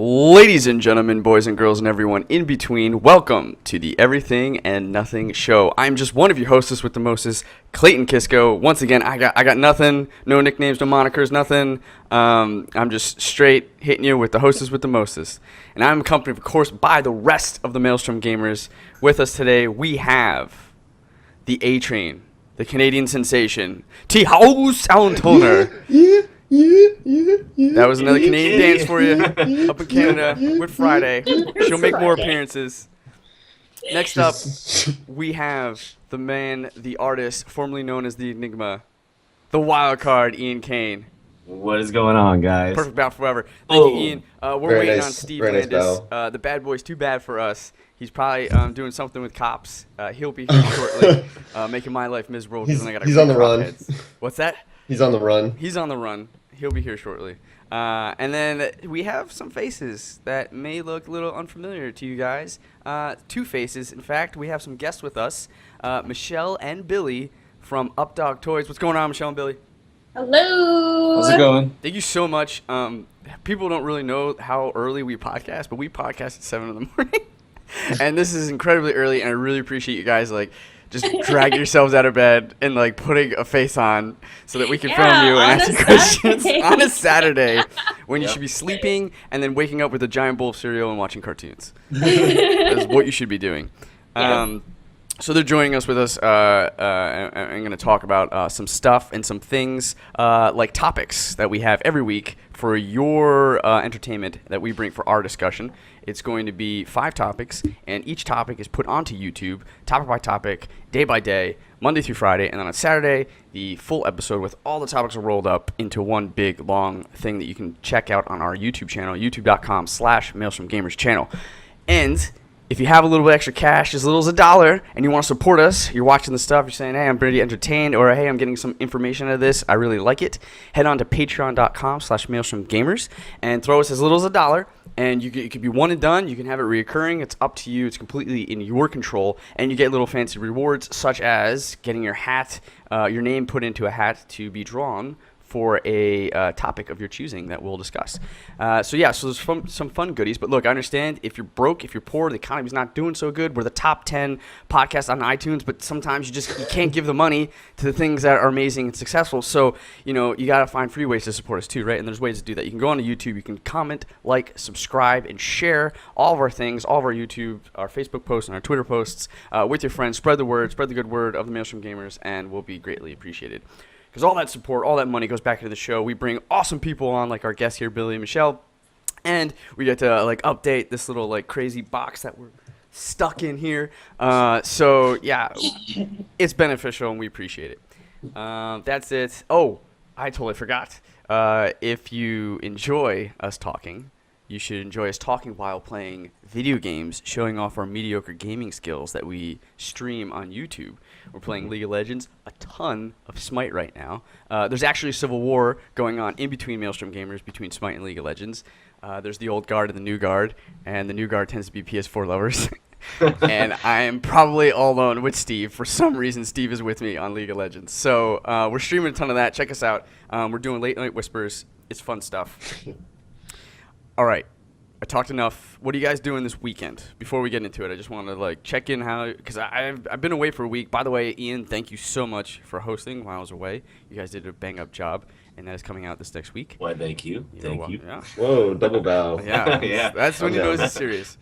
Ladies and gentlemen, boys and girls, and everyone in between, welcome to the Everything and Nothing Show. I'm just one of your hostess with the mostest, Clayton Kisco. Once again, I got nothing, no nicknames, no monikers, nothing. I'm just straight hitting you with the hostess with the mostest. And I'm accompanied, of course, by the rest of the Maelstrom gamers. With us today, we have the A-Train, the Canadian sensation, T-House Sound Toner. That was another Canadian dance for you up in Canada with Friday. She'll make more appearances. Next up, we have the man, the artist, formerly known as the Enigma, the wild card, Ian Kane. What is going on, guys? Perfect bow forever. Thank you, Ian. We're waiting on Steve Landis. The bad boy's too bad for us. He's probably doing something with cops. He'll be here shortly, making my life miserable. He's on the run. What's that? He's on the run. He's on the run. He'll be here shortly. And then we have some faces that may look a little unfamiliar to you guys. Two faces. In fact, we have some guests with us, Michelle and Billy from Updog Toys. What's going on, Michelle and Billy? Hello. How's it going? Thank you so much. People don't really know how early we podcast, but we podcast at 7 in the morning. And this is incredibly early, and I really appreciate you guys, just dragging yourselves out of bed and, putting a face on so that we can film you and ask you questions on a Saturday when you should be sleeping and then waking up with a giant bowl of cereal and watching cartoons. That's what you should be doing. Yes. So they're joining us with us. I'm going to talk about some stuff and some things like topics that we have every week for your entertainment that we bring for our discussion. It's going to be 5 topics, and each topic is put onto YouTube, topic by topic, day by day, Monday through Friday, and then on Saturday, the full episode with all the topics are rolled up into one big, long thing that you can check out on our YouTube channel, youtube.com/MaelstromGamers channel. And if you have a little bit extra cash, as little as $1, and you want to support us, you're watching the stuff, you're saying, hey, I'm pretty entertained, or hey, I'm getting some information out of this, I really like it, head on to patreon.com/MaelstromGamers and throw us as little as $1. And it could be one and done. You can have it reoccurring. It's up to you. It's completely in your control. And you get little fancy rewards, such as getting your hat, your name put into a hat to be drawn for a topic of your choosing that we'll discuss. So there's some fun goodies. But look, I understand if you're broke, if you're poor, the economy's not doing so good. We're the top 10 podcast on iTunes, but sometimes you can't give the money to the things that are amazing and successful. So, you got to find free ways to support us too, right? And there's ways to do that. You can go on to YouTube, you can comment, subscribe, and share all of our things, all of our YouTube, our Facebook posts, and our Twitter posts with your friends. Spread the word, spread the good word of the Maelstrom Gamers, and we'll be greatly appreciated. Because all that support, all that money goes back into the show. We bring awesome people on, like our guests here, Billy and Michelle. And we get to, update this little, crazy box that we're stuck in here. It's beneficial, and we appreciate it. That's it. Oh, I totally forgot. If you enjoy us talking, you should enjoy us talking while playing video games, showing off our mediocre gaming skills that we stream on YouTube. We're playing League of Legends, a ton of Smite right now. There's actually a civil war going on in between Maelstrom gamers, between Smite and League of Legends. There's the old guard and the new guard, and the new guard tends to be PS4 lovers. And I am probably all alone with Steve. For some reason, Steve is with me on League of Legends. So we're streaming a ton of that. Check us out. We're doing Late Night Whispers. It's fun stuff. All right. I talked enough. What are you guys doing this weekend? Before we get into it, I just want to check in because I've been away for a week. By the way, Ian, thank you so much for hosting while I was away. You guys did a bang up job, and that is coming out this next week. Why, thank you. Thank you. Yeah. Whoa, double bow. Yeah, Yeah. That's when you know it's serious.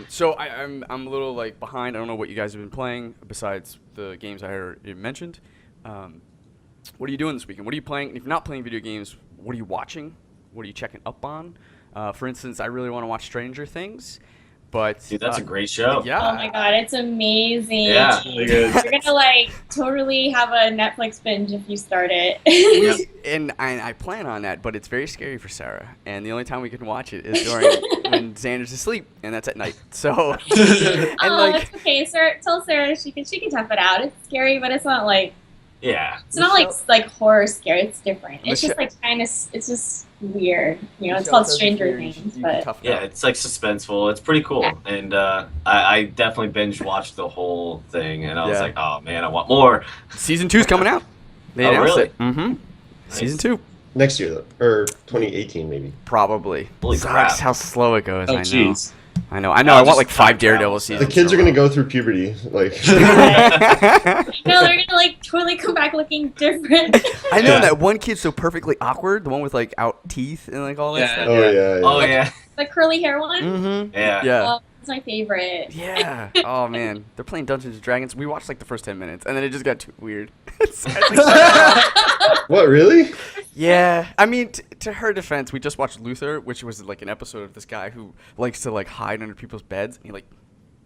So I'm a little behind. I don't know what you guys have been playing besides the games I heard you mentioned. What are you doing this weekend? What are you playing? If you're not playing video games, what are you watching? What are you checking up on? For instance, I really want to watch Stranger Things, but dude, that's a great show. Yeah. Oh my god, it's amazing. Yeah, it's really good. You're gonna totally have a Netflix binge if you start it. And I plan on that, but it's very scary for Sarah, and the only time we can watch it is during when Xander's asleep, and that's at night. So, It's okay. Sarah, tell Sarah she can tough it out. It's scary, but it's not Yeah. It's not like horror scary. It's different. It's just it's just weird. It's called Stranger Things, but yeah, it's suspenseful. It's pretty cool, yeah. And I definitely binge watched the whole thing, and I was like, oh man, I want more. Season 2's coming out. They announced really? it. Mm-hmm. Nice. Season 2. Next year, though. Or 2018, maybe. Probably. Holy Sucks crap. how slow it goes. Oh, I know. jeez. I know. I want just like time 5 Daredevil travel. The seasons. kids in are a going to row. go through puberty. Like, No, they're gonna like totally come back looking different. I know Yeah. that one kid's so perfectly awkward. The one with like out teeth and like all that Yeah. stuff. oh, yeah. Oh yeah. The curly hair one. Mm-hmm. Yeah. Yeah. Oh, that's my favorite. Yeah. Oh man, they're playing Dungeons and Dragons. We watched like the first 10 minutes, and then it just got too weird. It's like, What, really? yeah. I mean, to her defense, we just watched Luther, which was like an episode of this guy who likes to like hide under people's beds, and he like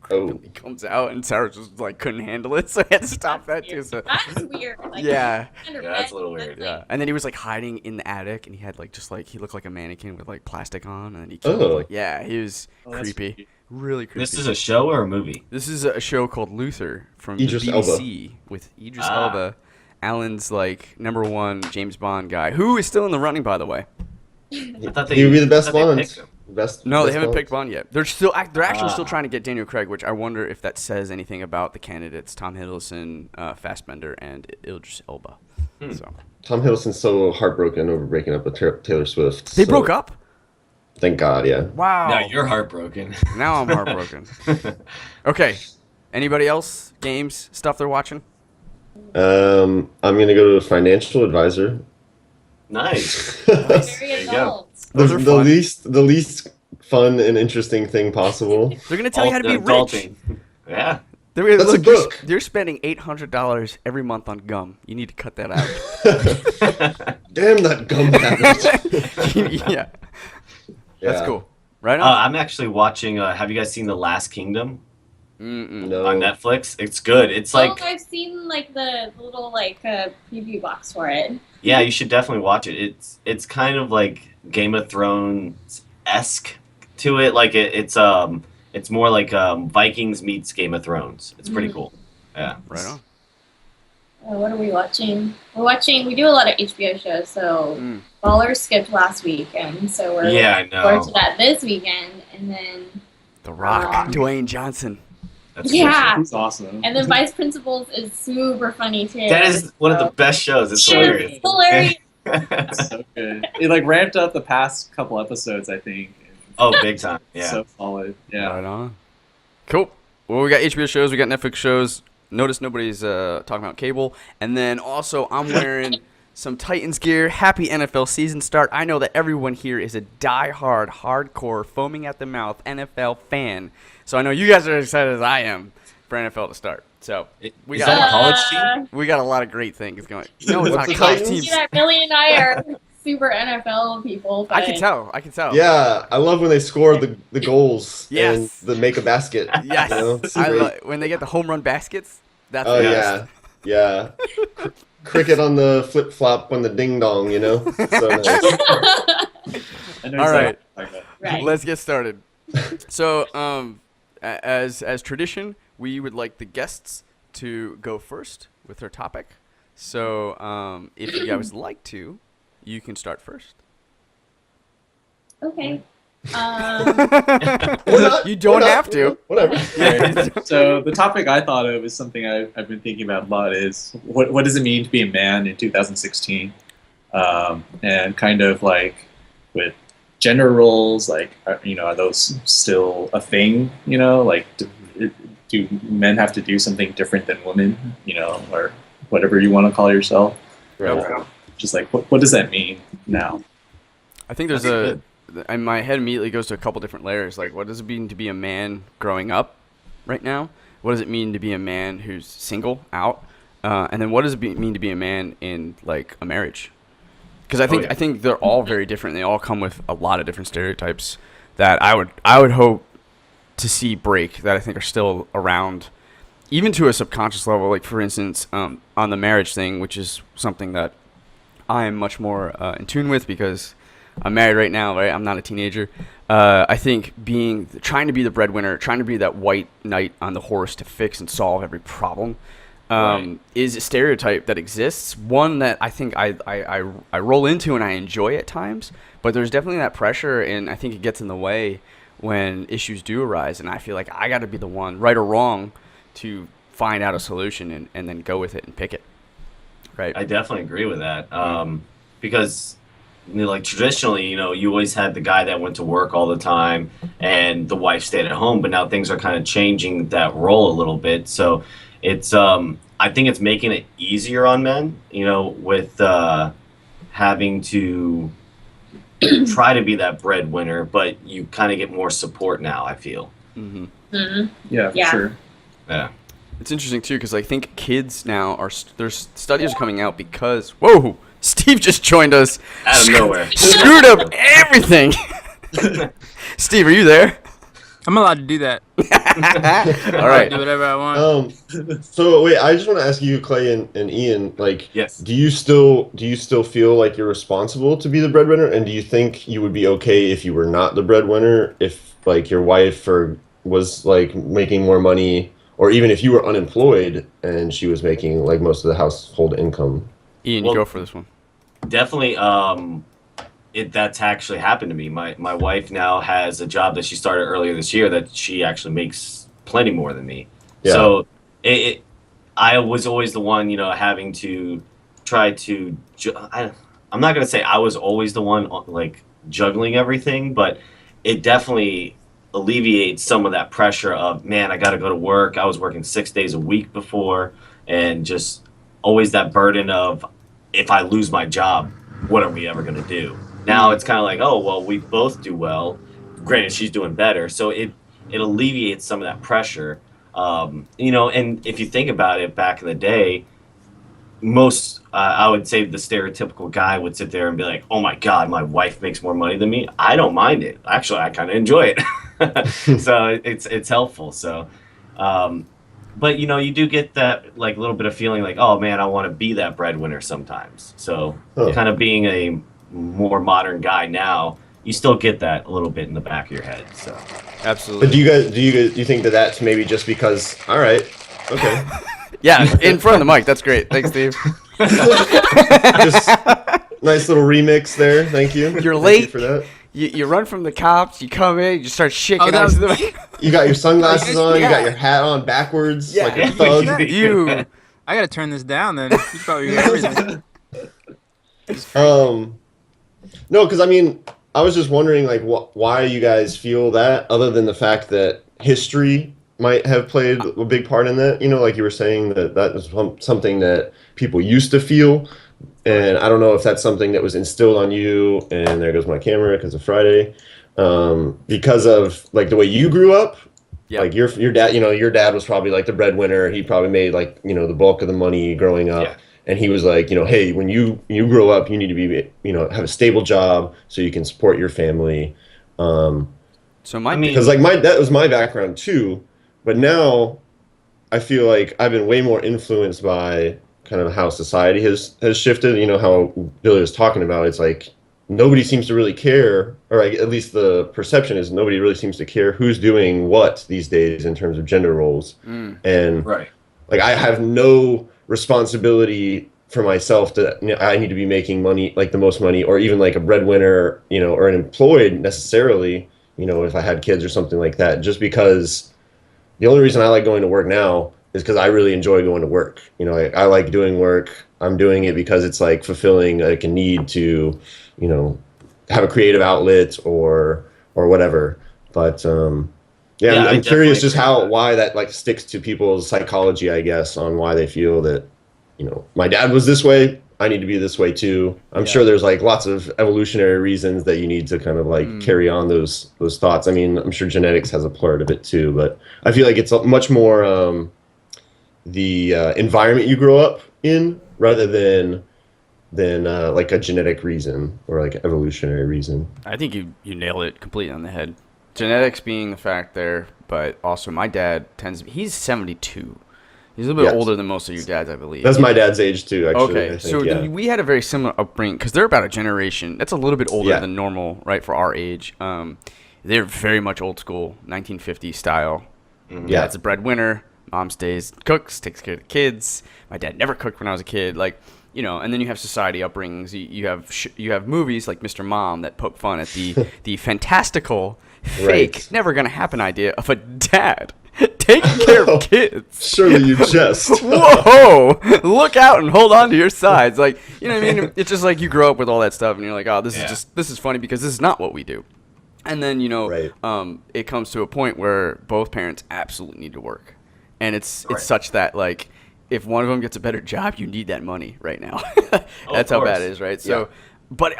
Oh. he comes out, and Sarah just like couldn't handle it, so I had to stop that too. So That's weird. Like, yeah. under Yeah, that's bed, a little weird. that's, Yeah, like, and then he was like hiding in the attic, and he had like just like he looked like a mannequin with like plastic on, and then he killed Oh. like yeah, he was Oh, that's creepy, creepy. really creepy. This is a show or a movie? This is a show called Luther from Idris the Elba. BBC with Idris Ah. Elba, Alan's like #1 James Bond guy, who is still in the running, by the way. I thought He would be the best I thought they Bond. picked him. Best. No, they best haven't Bond. picked Bond yet. They're actually still Ah. trying to get Daniel Craig, which I wonder if that says anything about the candidates: Tom Hiddleston, Fassbender, and Idris Elba. Hmm. So Tom Hiddleston's so heartbroken over breaking up with Taylor Swift. they so- broke up. Thank God, yeah. Wow. Now you're heartbroken. Now I'm heartbroken. Okay. Anybody else? Games? Stuff they're watching? I'm gonna go to a financial advisor. Nice. very There you go. adult. Those are fun. The least fun and interesting thing possible. They're gonna tell you how to be rich. Adulting. Yeah. They're gonna, That's a look, you're, book. you're spending $800 every month on gum. You need to cut that out. Damn that gum habit. Yeah. That's Yeah. cool. Right on. I'm actually watching. Have you guys seen The Last Kingdom Mm-mm. No. on Netflix? It's good. It's like, Oh, I've seen like the little like preview box for it. yeah, you should definitely watch it. It's kind of like Game of Thrones esque to it. Like it's more like Vikings meets Game of Thrones. It's pretty cool. Yeah. Right on. What are we watching? We do a lot of HBO shows, so Mm. Ballers skipped last weekend, so we're Yeah, I looking forward to know. that this weekend, and then The Rock. Um, Dwayne Johnson. That's yeah, He's awesome. and then Vice Principals is super funny too. That is one of the best shows. It's hilarious. It's hilarious. It's so good. It like ramped up the past couple episodes, I think. Oh, big time. Yeah. So solid. Yeah. Right on. Cool. Well, we got HBO shows. We got Netflix shows. Notice nobody's talking about cable. And then also, I'm wearing some Titans gear. Happy NFL season start. I know that everyone here is a die-hard, hardcore, foaming at the mouth NFL fan. So I know you guys are as excited as I am for NFL to start. So we Is got that a college team? we got a lot of great things going. No, it's What's not the college Titans? teams. See that Millie and I are super NFL people. But I can tell. I can tell. Yeah, I love when they score the goals Yes. and the make a basket. Yes. You know, it's I great. when they get the home run baskets. That's Oh the best. yeah, yeah. Cricket on the flip flop on the ding dong. You know, so nice. I know All right. exactly what you're talking about. Right. Let's get started. So, as tradition, we would like the guests to go first with their topic. So, if you guys would like to, you can start first. Okay. Or not, You don't or not, have to. Whatever. Right. So the topic I thought of is something I've been thinking about a lot is what does it mean to be a man in 2016? And kind of like with gender roles, like, are those still a thing? Like, do men have to do something different than women? Or whatever you want to call yourself. Right. Just like, what does that mean now? I think there's and my head immediately goes to a couple different layers. Like, what does it mean to be a man growing up right now? What does it mean to be a man who's single, out? And then what does it mean to be a man in, like, a marriage? Because I think they're all very different. They all come with a lot of different stereotypes that I would hope to see break, that I think are still around, even to a subconscious level. Like, for instance, on the marriage thing, which is something that I am much more in tune with because I'm married right now, right? I'm not a teenager. I think trying to be the breadwinner, trying to be that white knight on the horse to fix and solve every problem, is a stereotype that exists. One that I think I roll into and I enjoy at times, but there's definitely that pressure, and I think it gets in the way when issues do arise. And I feel like I got to be the one, right or wrong, to find out a solution and then go with it and pick it. Right. I definitely agree with that. Because like traditionally, you always had the guy that went to work all the time and the wife stayed at home, but now things are kind of changing that role a little bit. So it's I think it's making it easier on men, with having to try to be that breadwinner, but you kind of get more support now, I feel. Yeah, for sure. Yeah. It's interesting too because I think kids now there's studies are coming out because whoa, Steve just joined us Out of nowhere. screwed up everything. Steve, are you there? I'm allowed to do that. All right. Do whatever I want. So wait, I just want to ask you, Clay and Ian, like, Yes. do you still feel like you're responsible to be the breadwinner, and do you think you would be okay if you were not the breadwinner, if like your wife was like making more money, or even if you were unemployed and she was making like most of the household income? Ian, Well, you go for this one. Definitely, that's actually happened to me. My wife now has a job that she started earlier this year that she actually makes plenty more than me. Yeah. So I was always the one, having to try to. I'm not gonna say I was always the one like juggling everything, but it definitely alleviates some of that pressure of, man, I got to go to work. I was working 6 days a week before, and just always that burden of, if I lose my job, what are we ever going to do? Now it's kind of like, oh, well, we both do well. Granted, she's doing better. So it alleviates some of that pressure. And if you think about it, back in the day, most, I would say the stereotypical guy would sit there and be like, oh my God, my wife makes more money than me. I don't mind it. Actually, I kind of enjoy it. So it's helpful. So, but you do get that like little bit of feeling like, oh man, I want to be that breadwinner sometimes. So kind of being a more modern guy now, you still get that a little bit in the back of your head. So Absolutely. But do you think that that's maybe just because? All right, okay. Yeah, in front of the mic. That's great. Thanks, Steve. Just nice little remix there. Thank you. You're Thank late. you for that. You run from the cops. You come in. You start shaking. Oh, that was ice. me. You got your sunglasses on. You Yeah. got your hat on backwards Yeah. like a thug. You. I gotta turn this down then. You probably got everything. No, because I mean, I was just wondering, like, why you guys feel that, other than the fact that history might have played a big part in that. Like you were saying, that is something that people used to feel, and I don't know if that's something that was instilled on you. And there goes my camera because of Friday, because of like the way you grew up. Yeah. Like your dad, your dad was probably like the breadwinner. He probably made like the bulk of the money growing up. Yeah. And he was like, hey, when you grow up, you need to be, have a stable job so you can support your family. So Because like that was my background too, but now I feel like I've been way more influenced by kind of how society has shifted. How Billy was talking about, it's like nobody seems to really care, or like, at least the perception is nobody really seems to care who's doing what these days in terms of gender roles. And right. like I have no responsibility for myself that I need to be making money, like the most money, or even like a breadwinner, or an employed necessarily, if I had kids or something like that, just because the only reason I like going to work now is because I really enjoy going to work. I like doing work. I'm doing it because it's like fulfilling like a need to, have a creative outlet or whatever. But yeah, I'm curious just why that like sticks to people's psychology, I guess, on why they feel that, my dad was this way, I need to be this way too. I'm sure there's like lots of evolutionary reasons that you need to kind of like carry on those thoughts. I mean, I'm sure genetics has a part of it too, but I feel like it's much more the environment you grow up in rather than like a genetic reason or like evolutionary reason. I think you nailed it completely on the head. Genetics being the fact there, but also my dad he's 72. He's a little bit older than most of your dads, I believe. That's my dad's age too, actually. Okay, so we had a very similar upbringing because they're about a generation. That's a little bit older than normal, right, for our age. They're very much old school, 1950 style. Dad's a breadwinner. Mom stays, cooks, takes care of the kids. My dad never cooked when I was a kid. Like, and then you have society upbringings. You have movies like Mr. Mom that poke fun at the fantastical, fake, never gonna happen idea of a dad Taking care of kids. Surely you jest. Whoa! Look out and hold on to your sides. Like, you know what I mean? It's just like you grow up with all that stuff, and you're like, oh, this is funny because this is not what we do. And then, Right. it comes to a point where both parents absolutely need to work. And it's such that, like, if one of them gets a better job, you need that money right now. That's how bad it is, right? So, but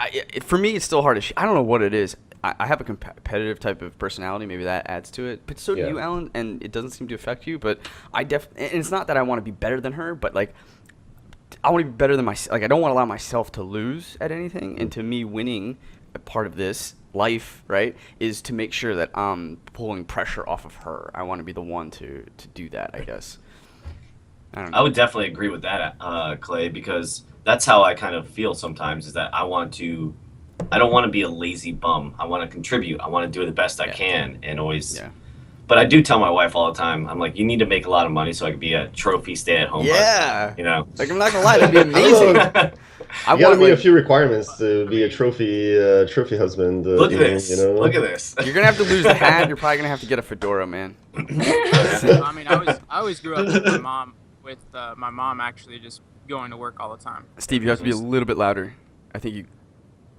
for me, it's still hard to I don't know what it is. I have a competitive type of personality. Maybe that adds to it. But so do you, Alan, and it doesn't seem to affect you. But and it's not that I want to be better than her, but, like, I want to be better than myself. Like, I don't want to allow myself to lose at anything. And to me, winning a part of this life, right, is to make sure that I'm pulling pressure off of her. I want to be the one to do that, I guess. I don't know. I would definitely agree with that, Clay, because that's how I kind of feel sometimes, is that I don't want to be a lazy bum. I want to contribute. I want to do the best I can, and always. Yeah. But I do tell my wife all the time, I'm like, you need to make a lot of money so I can be a trophy stay-at-home husband, Like, I'm not gonna lie, that'd be amazing. You gotta meet a few requirements to be a trophy husband. Look at this. Look at this. You're gonna have to lose the hat. You're probably gonna have to get a fedora, man. I mean, I always grew up with my mom. With my mom actually just going to work all the time. Steve, you have to be a little bit louder. I think you.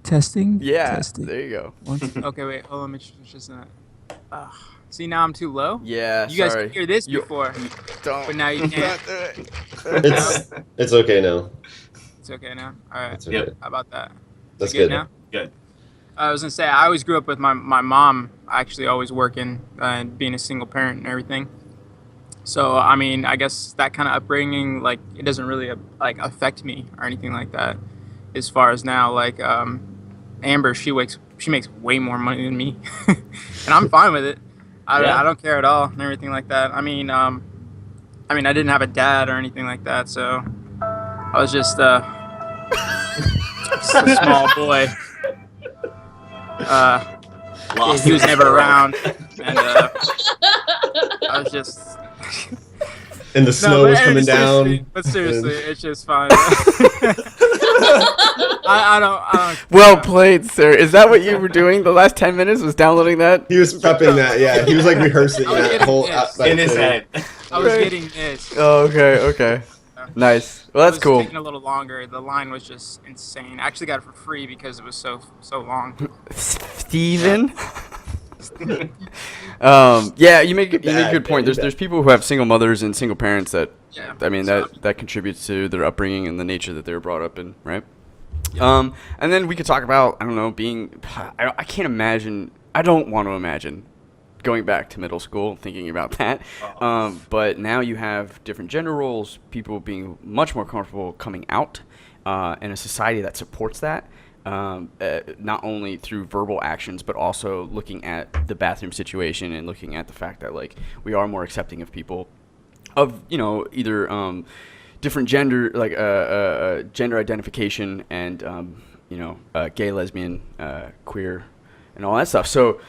Testing. Yeah. Testing. There you go. Okay, wait. Hold on. It's just not. See, now I'm too low. Yeah. You guys could hear this before, but now you can't. It's okay now. It's okay now. All right. It's okay. How about that? That's good good. now. Good. I was gonna say I always grew up with my mom actually always working and being a single parent and everything. So I mean, I guess that kind of upbringing, like, it doesn't really like affect me or anything like that. As far as now, like Amber, she makes way more money than me, and I'm fine with it. I don't care at all and everything like that. I mean, I didn't have a dad or anything like that, so I was just a small boy. He was never around, and I was just. And the snow was coming down. But seriously, it's just fine. I don't. Well played, sir. Is that what you were doing the last 10 minutes? Was downloading that? He was prepping that, yeah. He was like rehearsing that whole outside in his head. I was getting this. Oh, okay. Nice. Well, that's cool. It was taking a little longer. The line was just insane. I actually got it for free because it was so long. Steven? Yeah, you make a good point. There's people who have single mothers and single parents that, I mean, that contributes to their upbringing and the nature that they were brought up in, right? And then we could talk about, I don't know, I can't imagine, I don't want to imagine going back to middle school, thinking about that. But now you have different gender roles, people being much more comfortable coming out, in a society that supports that. Not only through verbal actions, but also looking at the bathroom situation and looking at the fact that, like, we are more accepting of people of, either different gender, like gender identification and, gay, lesbian, queer, and all that stuff. So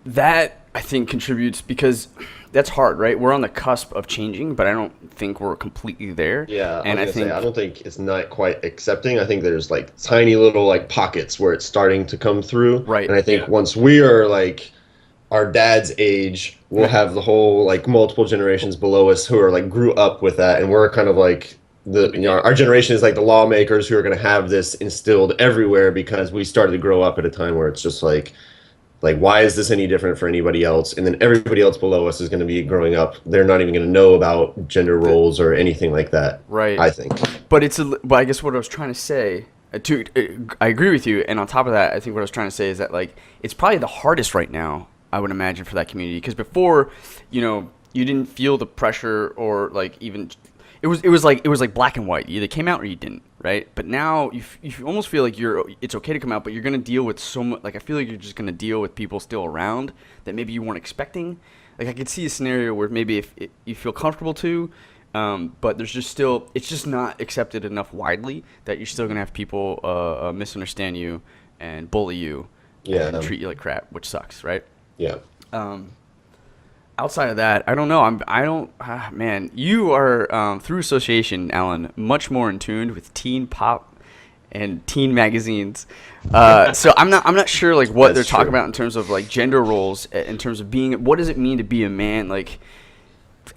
that, I think, contributes, because that's hard, right? We're on the cusp of changing, but I don't think we're completely there. Yeah, and I don't think it's not quite accepting. I think there's like tiny little like pockets where it's starting to come through. Right. And I think once we are like our dad's age, we'll have the whole like multiple generations below us who are like grew up with that, and we're kind of like our generation is like the lawmakers who are going to have this instilled everywhere, because we started to grow up at a time where it's just like, why is this any different for anybody else? And then everybody else below us is going to be growing up. They're not even going to know about gender roles or anything like that. Right. I think. But I guess what I was trying to say, I agree with you. And on top of that, I think what I was trying to say is that, like, it's probably the hardest right now, I would imagine, for that community. Because before, you didn't feel the pressure, or like even it was like black and white. You either came out or you didn't, right? But now you almost feel like it's okay to come out, but you're gonna deal with so much. Like, I feel like you're just gonna deal with people still around that maybe you weren't expecting. Like, I could see a scenario where maybe if you feel comfortable to, but there's just still, it's just not accepted enough widely that you're still gonna have people misunderstand you and bully you, and treat you like crap, which sucks, right? Yeah. Outside of that, I don't know. Man, you are, through association, Alan, much more in tune with teen pop and teen magazines. So I'm not sure like what they're talking about in terms of like gender roles, in terms of being. What does it mean to be a man? Like,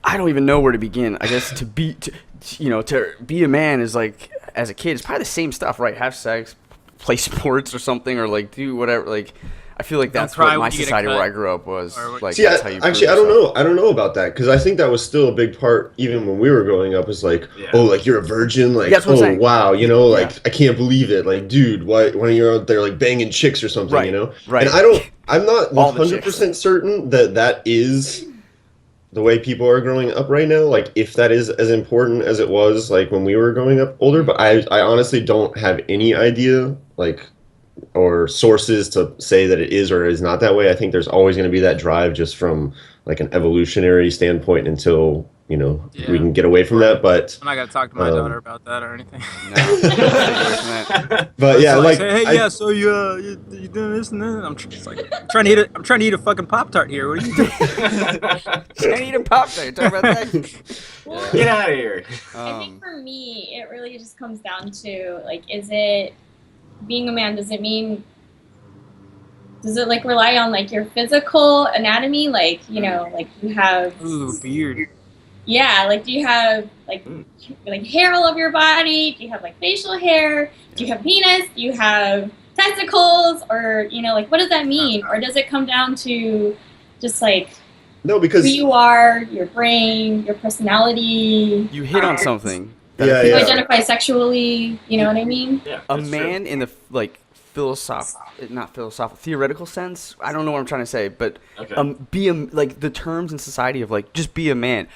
I don't even know where to begin. I guess to be a man is like, as a kid, it's probably the same stuff, right? Have sex, play sports or something, or like do whatever. Like, I feel like that's what my society where I grew up was. Like, see, that's how you actually, I don't know. I don't know about that, because I think that was still a big part, even when we were growing up. Is like, oh, like you're a virgin, like, oh wow, you know, like I can't believe it, like, dude, why when you're out there like banging chicks or something, you know? Right. And I'm not 100% certain that is the way people are growing up right now. Like, if that is as important as it was like when we were growing up older, but I honestly don't have any idea, like, or sources to say that it is or is not that way. I think there's always going to be that drive, just from like an evolutionary standpoint, until we can get away from that. But I'm not gonna talk to my daughter about that or anything. But yeah, like, hey, so you doing this and that? I'm just like, I'm trying to eat a fucking Pop-Tart here. What are you doing? Trying to eat a Pop-Tart. Talk about that. Well, get out of here. I think for me, it really just comes down to like, is it being a man? Does it like rely on like your physical anatomy? Like, like you have beard. Yeah, like, do you have like hair all over your body? Do you have like facial hair? Do you have penis? Do you have testicles? Or like, what does that mean? Or does it come down to just like because who you are, your brain, your personality? You hit on something. You identify sexually. You know what I mean? Yeah, a man in the theoretical sense. I don't know what I'm trying to say, but like the terms in society of like, just be a man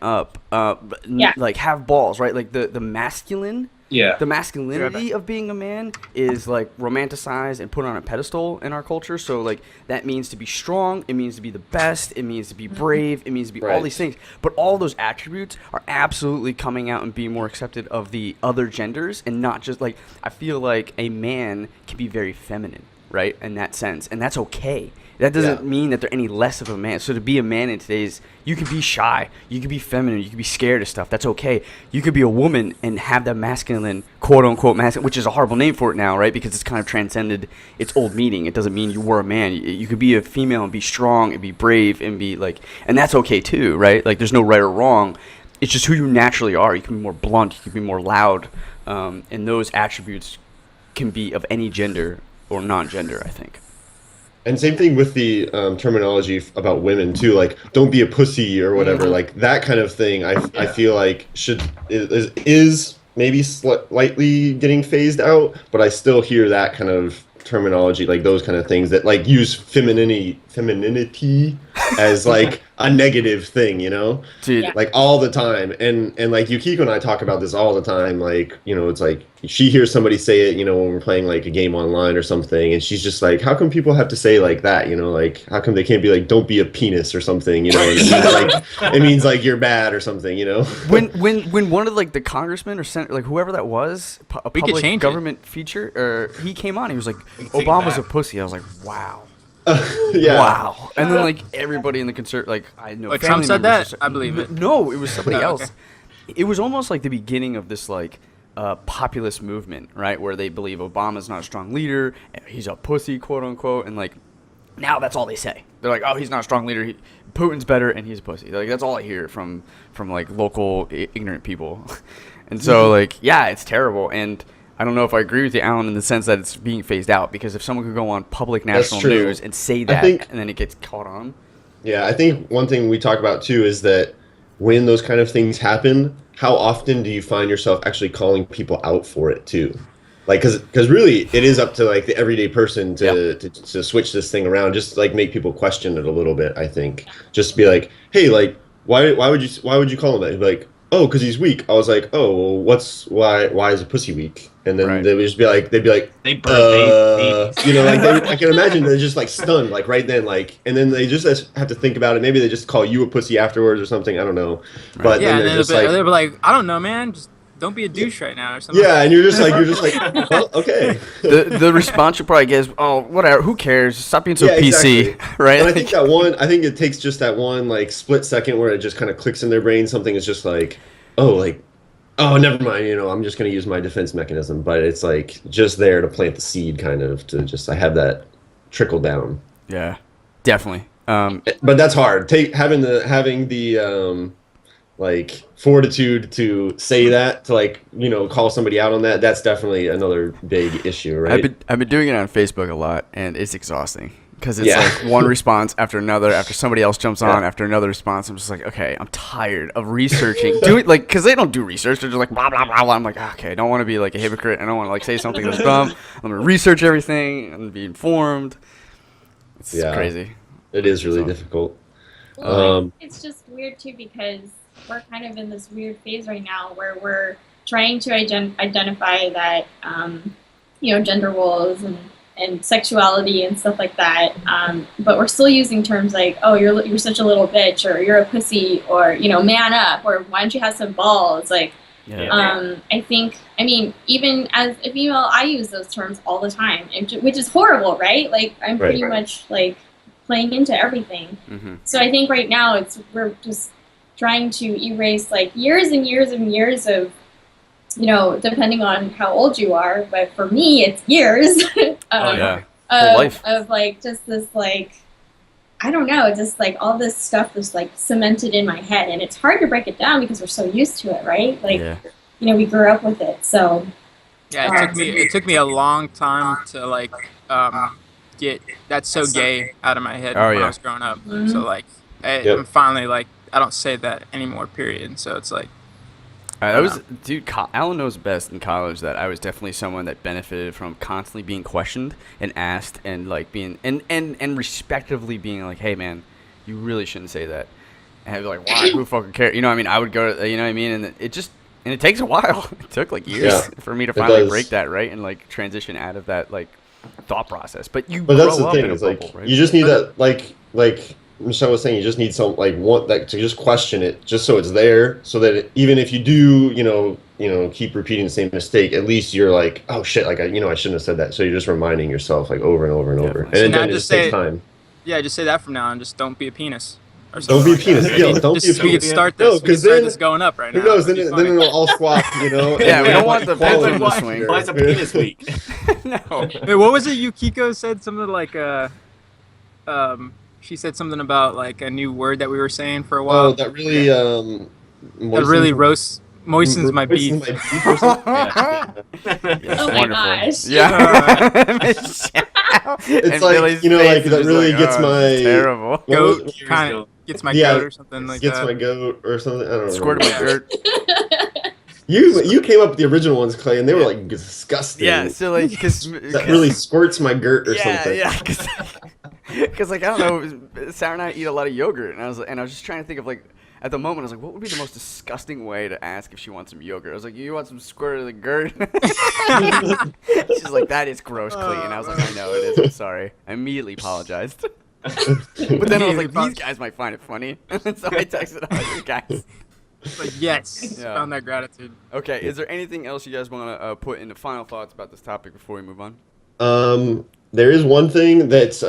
up, like have balls, right? Like the masculine. Yeah. The masculinity of being a man is like romanticized and put on a pedestal in our culture. So like that means to be strong, it means to be the best, it means to be brave, it means to be all these things. But all those attributes are absolutely coming out and being more accepted of the other genders, and not just like, I feel like a man can be very feminine, right? In that sense. And that's okay. That doesn't mean that they're any less of a man. So to be a man in today's, you can be shy, you can be feminine, you can be scared of stuff. That's okay. You could be a woman and have that masculine, quote unquote masculine, which is a horrible name for it now, right? Because it's kind of transcended its old meaning. It doesn't mean you were a man. You could be a female and be strong and be brave and be like, and that's okay too, right? Like, there's no right or wrong. It's just who you naturally are. You can be more blunt, you can be more loud, and those attributes can be of any gender or non-gender, I think. And same thing with the terminology about women too, like don't be a pussy or whatever, like that kind of thing. I feel like is maybe slightly getting phased out, but I still hear that kind of terminology, like those kind of things that like use femininity as like a negative thing, Dude. Like all the time. And like Yukiko and I talk about this all the time. Like, it's like she hears somebody say it, when we're playing like a game online or something, and she's just like, how come people have to say like that? Like, how come they can't be like, don't be a penis or something, it means like you're bad or something, When one of like the congressmen or senator, like whoever that was, a public government feature, or he came on, he was like, Obama's a pussy. I was like, wow. Wow. And then like everybody in the like, I know Trump said that? I believe it. No, it was somebody else. Okay. It was almost like the beginning of this like populist movement, right, where they believe Obama's not a strong leader, he's a pussy, quote unquote, and like now that's all they say. They're like, oh, he's not a strong leader, Putin's better, and he's a pussy. Like, that's all I hear from like local ignorant people. And so like, yeah, it's terrible. And I don't know if I agree with you, Alan, in the sense that it's being phased out, because if someone could go on public national news and say that, and then it gets caught on. Yeah, I think one thing we talk about too is that when those kind of things happen, how often do you find yourself actually calling people out for it too? Like, because really it is up to like the everyday person to switch this thing around, just like make people question it a little bit. I think just be like, hey, like why would you call him that? He'd be like, oh, because he's weak. I was like, oh, well, why is a pussy weak? And then they would just be like, they burn babies. Like I can imagine they're just like stunned, like right then, like, and then they just have to think about it. Maybe they just call you a pussy afterwards or something. I don't know. Right. But yeah, then they're just they'll be like, I don't know, man. Just don't be a douche right now or something. Yeah, and you're just like, well, okay. The response you probably get is, oh, whatever, who cares? Stop being so PC, exactly. Right? And I think it takes just that one like split second where it just kind of clicks in their brain. Something is just like, oh, like oh, never mind, I'm just going to use my defense mechanism, but it's like just there to plant the seed, kind of, to just, I have that trickle down. Yeah, definitely. But that's hard. Having the like fortitude to say that, to like, call somebody out on that. That's definitely another big issue, right? I've been doing it on Facebook a lot, and it's exhausting. Because it's like one response after another, after somebody else jumps on, after another response. I'm just like, okay, I'm tired of researching. Because they don't do research. They're just like, blah, blah, blah, blah. I'm like, okay, I don't want to be like a hypocrite. I don't want to like say something that's dumb. I'm going to research everything and be informed. It's crazy. It is really difficult. Well, it's just weird, too, because we're kind of in this weird phase right now where we're trying to identify that, gender roles and sexuality and stuff like that, but we're still using terms like, oh, you're such a little bitch, or you're a pussy, or man up, or why don't you have some balls? Like, I mean, even as a female, I use those terms all the time, which is horrible, right? Like, I'm pretty much like playing into everything. Mm-hmm. So I think right now we're just trying to erase like years and years and years of, depending on how old you are, but for me, it's years of like just this like, I don't know, just like all this stuff is like cemented in my head, and it's hard to break it down because we're so used to it, right? Like, we grew up with it, so. Yeah, it took me a long time to like get "that's so gay" out of my head when I was growing up. Mm-hmm. So like, I'm finally like, I don't say that anymore. Period. So it's like. Alan knows best in college that I was definitely someone that benefited from constantly being questioned and asked, and like being and respectively being like, hey man, you really shouldn't say that. And I'd be like, why? Who fucking cares? I would go to, and it takes a while. It took like years for me to finally break that, right, and like transition out of that like thought process. But that's the thing, is like right? You just need that like Michelle was saying, you just need some to just question it, just so it's there, so that even if you do, keep repeating the same mistake, at least you're like, oh shit, like I shouldn't have said that. So you're just reminding yourself like over and over and over, and then it just takes time. Yeah, just say that from now on. Just don't be a penis. Don't be a penis. Don't be a penis. We could start this. We could start this going up right now. Who knows? Then it'll all swap, Yeah, we don't want the pendulum to swing. Why is a penis week? No. Wait, what was it? Yukiko said something like she said something about like a new word that we were saying for a while. Oh, that really moistens my beef. Oh my gosh. Yeah. It's like, that really gets my terrible goat, kind of gets my goat or something like that. Gets my goat or something. I don't know. Squirt my dirt. You came up with the original ones, Clay, and they were like disgusting. Yeah, so like that really squirts my girt or something. Yeah, because like I don't know, Sarah and I eat a lot of yogurt, and I was just trying to think of like at the moment I was like, what would be the most disgusting way to ask if she wants some yogurt? I was like, you want some squirt of the girt? She's like, that is gross, Clay, and I was like, I know it is. I'm sorry. I immediately apologized. But then I was like, these guys might find it funny, and so I texted all you guys. Like, yes, found that gratitude. Okay, is there anything else you guys want to put into final thoughts about this topic before we move on? There is one thing that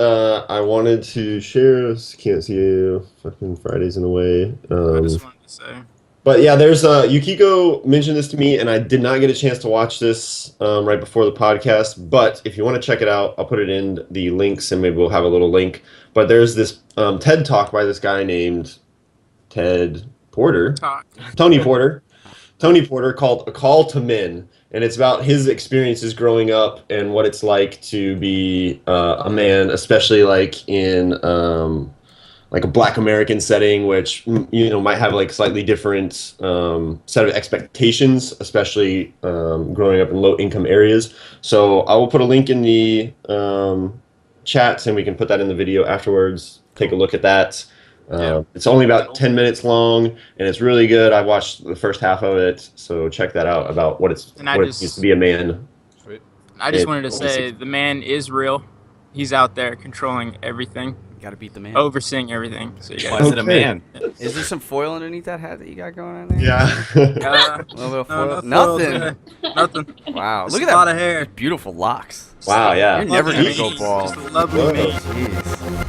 I wanted to share. Can't see you. Fucking Friday's in the way. I just wanted to say. But yeah, there's Yukiko mentioned this to me, and I did not get a chance to watch this right before the podcast. But if you want to check it out, I'll put it in the links, and maybe we'll have a little link. But there's this TED Talk by this guy named Tony Porter, called A Call to Men. And it's about his experiences growing up and what it's like to be a man, especially like in like a Black American setting, which might have like slightly different set of expectations, especially growing up in low income areas. So I will put a link in the chat, and we can put that in the video afterwards. Take a look at that. It's only about 10 minutes long, and it's really good. I watched the first half of it, so check that out, about what it means to be a man. Sweet. I just wanted to say the man is real. He's out there controlling everything. You gotta beat the man. Overseeing everything. So why is it a man? Is there some foil underneath that hat that you got going on there? Yeah. A little bit of foil? Nothing. Nothing. Wow. Just look at that. A lot of hair. Beautiful locks. Wow, yeah. You're never gonna go bald. Just a lovely mate. Jeez.